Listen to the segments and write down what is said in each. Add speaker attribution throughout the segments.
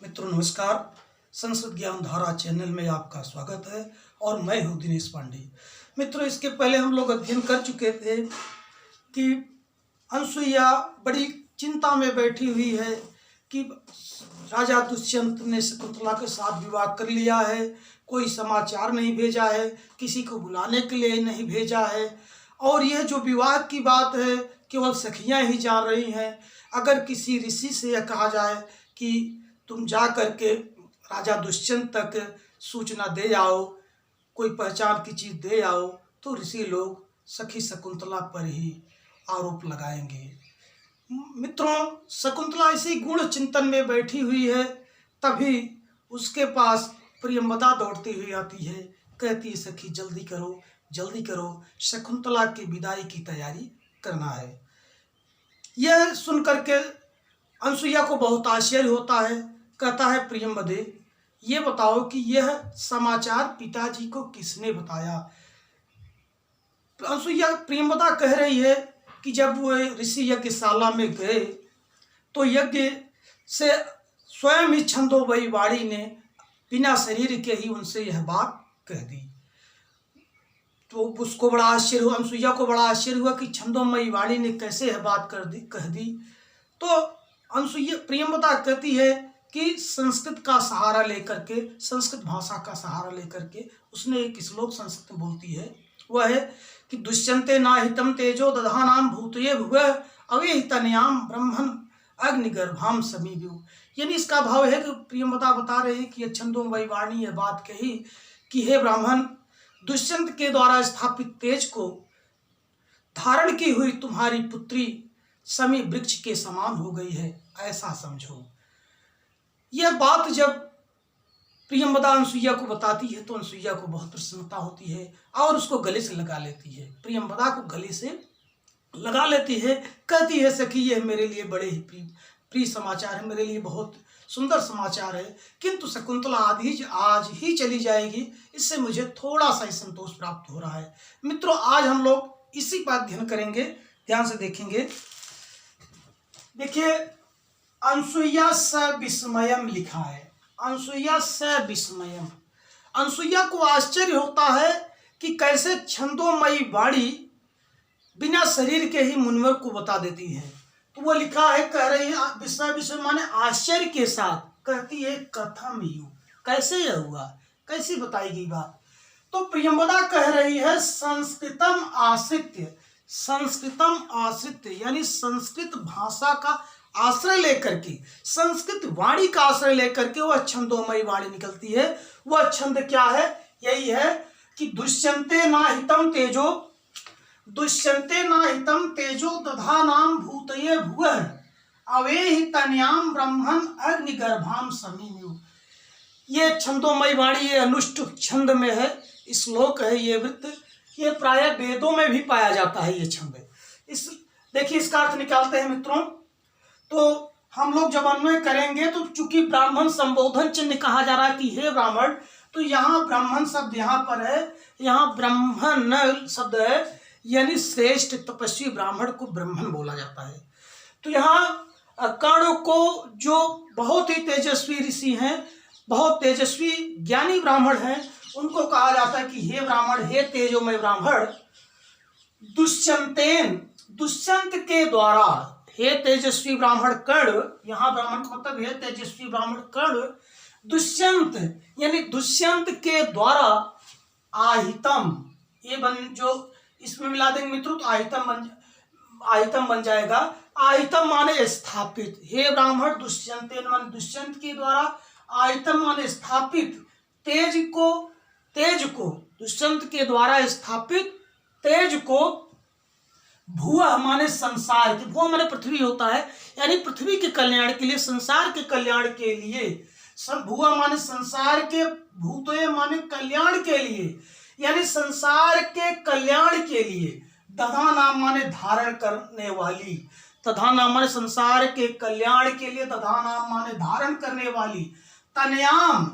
Speaker 1: मित्रों नमस्कार। संस्कृत ज्ञान धारा चैनल में आपका स्वागत है और मैं हूँ दिनेश पांडे। मित्रों, इसके पहले हम लोग अध्ययन कर चुके थे कि अनसुईया बड़ी चिंता में बैठी हुई है कि राजा दुष्यंत ने शकुंतला के साथ विवाह कर लिया है, कोई समाचार नहीं भेजा है, किसी को बुलाने के लिए नहीं भेजा है, और यह जो विवाह की बात है केवल सखियां ही जान रही हैं। अगर किसी ऋषि से यह कहा जाए कि तुम जा करके राजा दुष्यंत तक सूचना दे आओ, कोई पहचान की चीज़ दे आओ, तो ऋषि लोग सखी शकुंतला पर ही आरोप लगाएंगे। मित्रों, शकुंतला इसी गुण चिंतन में बैठी हुई है, तभी उसके पास प्रियंवदा दौड़ती हुई आती है। कहती है, सखी जल्दी करो जल्दी करो, शकुंतला की विदाई की तैयारी करना है। यह सुन करके अनसुईया को बहुत आश्चर्य होता है। कहता है, प्रियंवदे ये बताओ कि यह समाचार पिताजी को किसने बताया। अनसुईया प्रियंवदा कह रही है कि जब वो ऋषि यज्ञशाला में गए तो यज्ञ से स्वयं ही छंदोमयी वाणी ने बिना शरीर के ही उनसे यह बात कह दी। तो उसको बड़ा आश्चर्य हुआ, अनसुईया को बड़ा आश्चर्य हुआ कि छंदोमयी वाणी ने कैसे यह बात कह दी। तो अनसुईया प्रियंवदा कहती है कि संस्कृत का सहारा लेकर के, संस्कृत भाषा का सहारा लेकर के उसने एक श्लोक संस्कृत में बोलती है। वह है कि दुष्यंते नाहितम तेजो दधानाम भूतये भुवः अवेहितनयाम ब्रह्मन् अग्निगर्भाम समीव्यु। यानी इसका भाव है कि प्रियंवदा बता रहे हैं कि छंदोमयी वाणी यह बात कही कि हे ब्राह्मण, दुष्यंत के द्वारा स्थापित तेज को धारण की हुई तुम्हारी पुत्री समी वृक्ष के समान हो गई है, ऐसा समझो। यह बात जब प्रियंवदा अनसुईया को बताती है तो अनसुईया को बहुत प्रसन्नता होती है और उसको गले से लगा लेती है। प्रियंवदा को गले से लगा लेती है। कहती है, सखी यह मेरे लिए बड़े ही प्रिय समाचार है, मेरे लिए बहुत सुंदर समाचार है, किंतु शकुंतला आज ही चली जाएगी, इससे मुझे थोड़ा सा ही संतोष प्राप्त हो रहा है। मित्रों, आज हम लोग इसी पर अध्ययन करेंगे, ध्यान से देखेंगे। देखिए, अनसुईया सविस्मयम लिखा है, अनसुईया सविस्मयम। अनसुईया को आश्चर्य होता है कि कैसे छंदोमयी वाणी बिना शरीर के ही मुनिवर को बता देती है। तो वो लिखा है, कह रही है, विस्मय माने आश्चर्य के साथ कहती है, कथम यू, कैसे यह हुआ, कैसी बताई गई बात। तो प्रियंवदा कह रही है, संस्कृतम आश्रित्य, संस्कृतम आश्रित्य यानी संस्कृत भाषा का आश्रय लेकर के, संस्कृत वाणी का आश्रय लेकर के वह छंदोमयी वाणी निकलती है। वह छंद क्या है? यही है कि दुष्यंते नाहितम तेजो, दुष्यंते नाहितम तेजो दधानाम भूतये भुवः अवेहितन्याम ब्रह्मन् अग्निगर्भाम समीम्यु। ये छंदोमयी वाणी ये अनुष्ट छंद में है, श्लोक है, ये वृत्त, ये प्राय वेदों में भी पाया जाता है ये छंद। इस देखिए इसका अर्थ निकालते हैं मित्रों। तो हम लोग जब अन्वय करेंगे तो चूंकि ब्राह्मण संबोधन चिन्ह कहा जा रहा है कि हे ब्राह्मण, तो यहाँ ब्राह्मण शब्द यहाँ पर है, यहाँ ब्राह्मण शब्द है, यानी श्रेष्ठ तपस्वी ब्राह्मण को ब्राह्मण बोला जाता है। तो यहाँ कर्ण को जो बहुत ही तेजस्वी ऋषि हैं, बहुत तेजस्वी ज्ञानी ब्राह्मण हैं, उनको कहा जाता है कि हे ब्राह्मण, हे तेजोमय ब्राह्मण, दुष्यंतेन, दुष्यंत के द्वारा, हे तेजस्वी ब्राह्मण कर्ण, यहाँ ब्राह्मण का मतलब है तेजस्वी ब्राह्मण कर्ण, दुष्यंत यानी दुष्यंत के द्वारा आहितम, ये जो इसमें मिला देंगे मित्रों तो आहितम बन जाएगा। आहितम माने स्थापित, हे ब्राह्मण दुष्यंतेन माने दुष्यंत के द्वारा, आहितम माने स्थापित, तेज को दुष्यंत के द्वारा स्थापित तेज को, भुवः माने संसार के, भुवः माने पृथ्वी होता है, यानी पृथ्वी के कल्याण के लिए, संसार के कल्याण के लिए, भुवः माने संसार के, भूतये माने कल्याण के लिए, यानी संसार के कल्याण के लिए, दधा नाम माने धारण करने वाली, तथा नाम माने संसार के कल्याण के लिए, तथा नाम माने धारण करने वाली, तनयाम,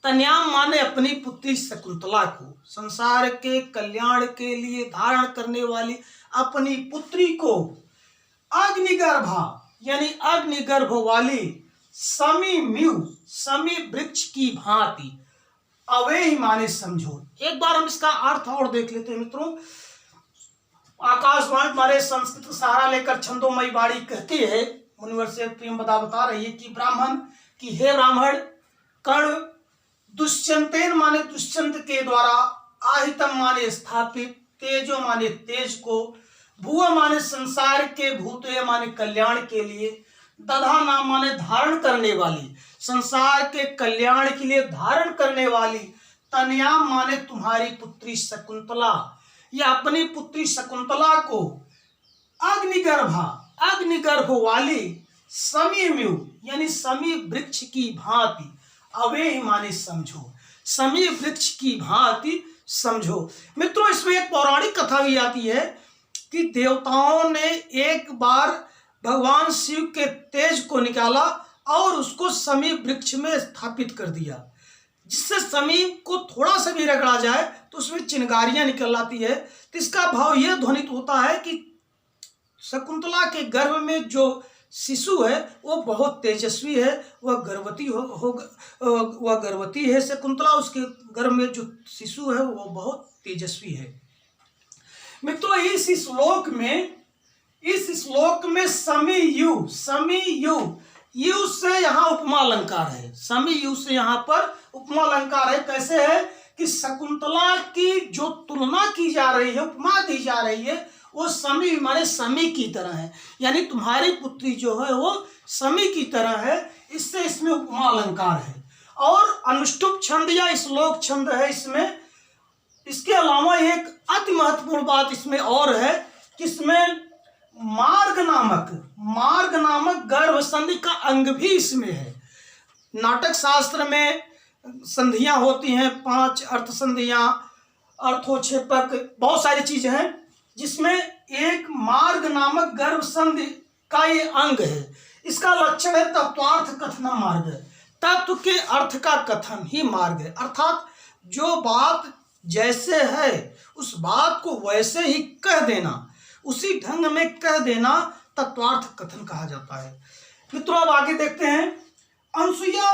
Speaker 1: तनयाम माने अपनी पुत्री शकुंतला को, संसार के कल्याण के लिए धारण करने वाली अपनी पुत्री को, अग्निगर्भा यानी अग्निगर्भ वाली, समीम्यु, समी वृक्ष की भांति अवे ही माने समझो। एक बार हम इसका अर्थ और देख लेते हैं मित्रों। आकाशवाणी हमारे संस्कृत सहारा लेकर छंदोमयी वाणी कहती है, मुनिवर से प्रियंवदा बता रही है कि ब्राह्मण की हे ब्राह्मण, कर्ण दुष्यंतेन माने दुष्यंत के द्वारा, आहितम माने स्थापित, तेजो माने तेज को, भुव माने संसार के, भूतय माने कल्याण के लिए, दधा नाम माने धारण करने वाली, संसार के कल्याण के लिए धारण करने वाली, तनयाम माने तुम्हारी पुत्री शकुंतला, या अपनी पुत्री शकुंतला को, अग्निगर्भ वाली, समीम्यु यानी समी वृक्ष की भांति, अवे माने समझो, समी वृक्ष की भांति समझो। मित्रों, इसमें एक पौराणिक कथा भी आती है कि देवताओं ने एक बार भगवान शिव के तेज को निकाला और उसको समी वृक्ष में स्थापित कर दिया, जिससे समी को थोड़ा सा भी रगड़ा जाए तो उसमें चिंगारियां निकल आती है। तो इसका भाव यह ध्वनित होता है कि शकुंतला के गर्भ में जो शिशु है वो बहुत तेजस्वी है, वह गर्भवती है शकुंतला, उसके गर्भ में जो शिशु है वो बहुत तेजस्वी है। मित्रों, इस श्लोक में समी यु यु से यहाँ उपमा अलंकार है, समी यु से यहाँ पर उपमा अलंकार है। कैसे है कि शकुंतला की जो तुलना की जा रही है, उपमा दी जा रही है, वो समी माने समी की तरह है, यानी तुम्हारी पुत्री जो है वो समी की तरह है। इससे इसमें उपमा अलंकार है। और अनुष्टुप छंद या श्लोक छंद है इसमें। इसके अलावा एक अति महत्वपूर्ण बात इसमें और है कि इसमें मार्ग नामक गर्भ संधि का अंग भी इसमें है। नाटक शास्त्र में संधियां होती हैं, 5 अर्थ संधियां, अर्थोक्षेपक, बहुत सारी चीजें हैं, जिसमें एक मार्ग नामक गर्भ संधि का ये अंग है। इसका लक्षण है तत्वार्थ कथनम मार्ग, तत्व के अर्थ का कथन ही मार्ग है। अर्थात जो बात जैसे है उस बात को वैसे ही कह देना, उसी ढंग में कह देना तत्वार्थ कथन कहा जाता है। मित्रों, अब आगे देखते हैं। अनसुया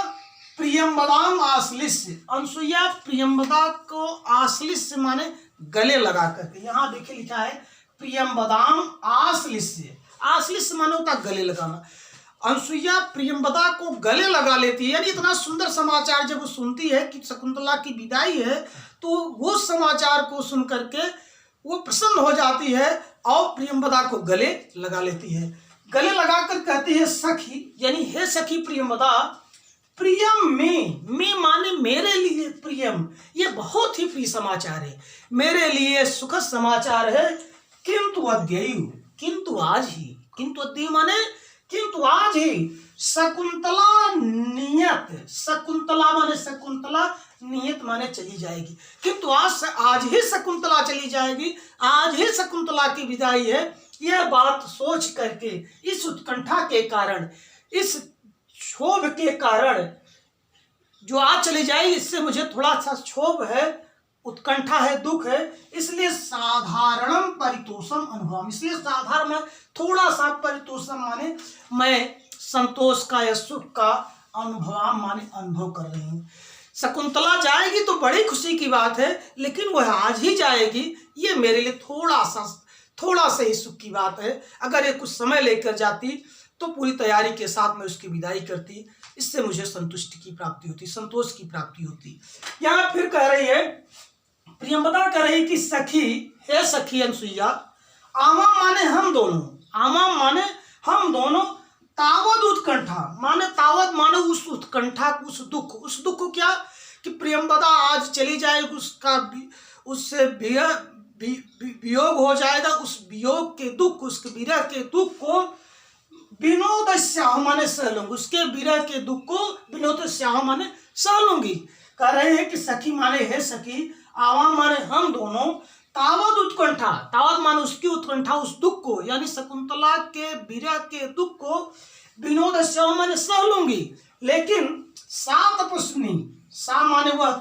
Speaker 1: प्रियंवदाम आश्लिष्य, अनसुया प्रियंवदा को आश्लिष्य माने गले लगा करके, यहाँ देखिए लिखा है प्रियंवदाम आश्लिष्य, आश्लिष्य माने होता गले लगाना। अनसुईया प्रियंवदा को गले लगा लेती है, यानी इतना सुंदर समाचार जब वो सुनती है कि शकुंतला की विदाई है, तो वो समाचार को सुन करके वो प्रसन्न हो जाती है और प्रियंवदा को गले लगा लेती है। गले लगाकर कहती है सखी, यानी हे सखी प्रियंवदा, प्रियम में माने मेरे लिए, प्रियम ये बहुत ही प्रिय समाचार है, मेरे लिए सुखद समाचार है। किंतु अद्यैव, किंतु आज ही, किंतु अद्यैव माने किंतु आज ही, शकुंतला नियत, शकुंतला माने शकुंतला, नियत माने चली जाएगी, किंतु आज ही शकुंतला चली जाएगी, आज ही शकुंतला की विदाई है। यह बात सोच करके, इस उत्कंठा के कारण, इस क्षोभ के कारण जो आज चली जाएगी, इससे मुझे थोड़ा सा क्षोभ है, उत्कंठा है, दुख है, इसलिए साधारणम परितोषम अनुभव, इसलिए साधारण में थोड़ा सा परितोषम माने मैं संतोष का या सुख का अनुभव कर रही हूँ। शकुंतला जाएगी तो बड़ी खुशी की बात है, लेकिन वह आज ही जाएगी, ये मेरे लिए थोड़ा सा ही सुख की बात है। अगर ये कुछ समय लेकर जाती तो पूरी तैयारी के साथ मैं उसकी विदाई करती, इससे मुझे संतुष्टि की प्राप्ति होती, संतोष की प्राप्ति होती। यहाँ फिर कह रही है, प्रियंवदा कह रही कि सखी, हे सखी अनसुईया, आमा माने हम दोनों, आमा माने हम दोनों, तावद उत्कंठा माने तावद माने उस उत्कंठा, उस दुख को क्या कि प्रियंवदा आज चली जाएगी, उससे वियोग हो जाएगा, उस वियोग के दुख, उसके विरह के दुख को विनोद श्याह माने सह लूंगी, उसके विरह के दुख को विनोद श्याह माने सह लूंगी। कह रहे हैं कि सखी माने हे सखी, आवा माने हम दोनों, तावद उत्कंठा, तावद माने उसकी उत्कंठा, उस दुख को, यानी शकुंतला के विरह के दुख को विनोद श्याह माने सह लूंगी। लेकिन सा तपस्विनी, सा माने वह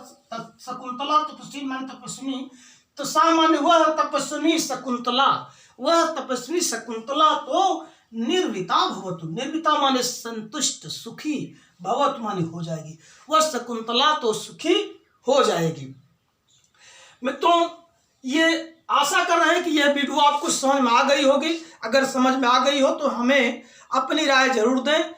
Speaker 1: शकुंतला, तपस्वी माने तपस्विनी, तो सा माने वह तपस्विनी शकुंतला, वह तपस्वी शकुंतला तो निर्विता भवतु, निर्विता माने संतुष्ट, सुखी, भवत्मानी हो जाएगी, वह शकुंतला तो सुखी हो जाएगी। मित्रों, ये आशा कर रहे हैं कि यह वीडियो आपको समझ में आ गई होगी। अगर समझ में आ गई हो तो हमें अपनी राय जरूर दें।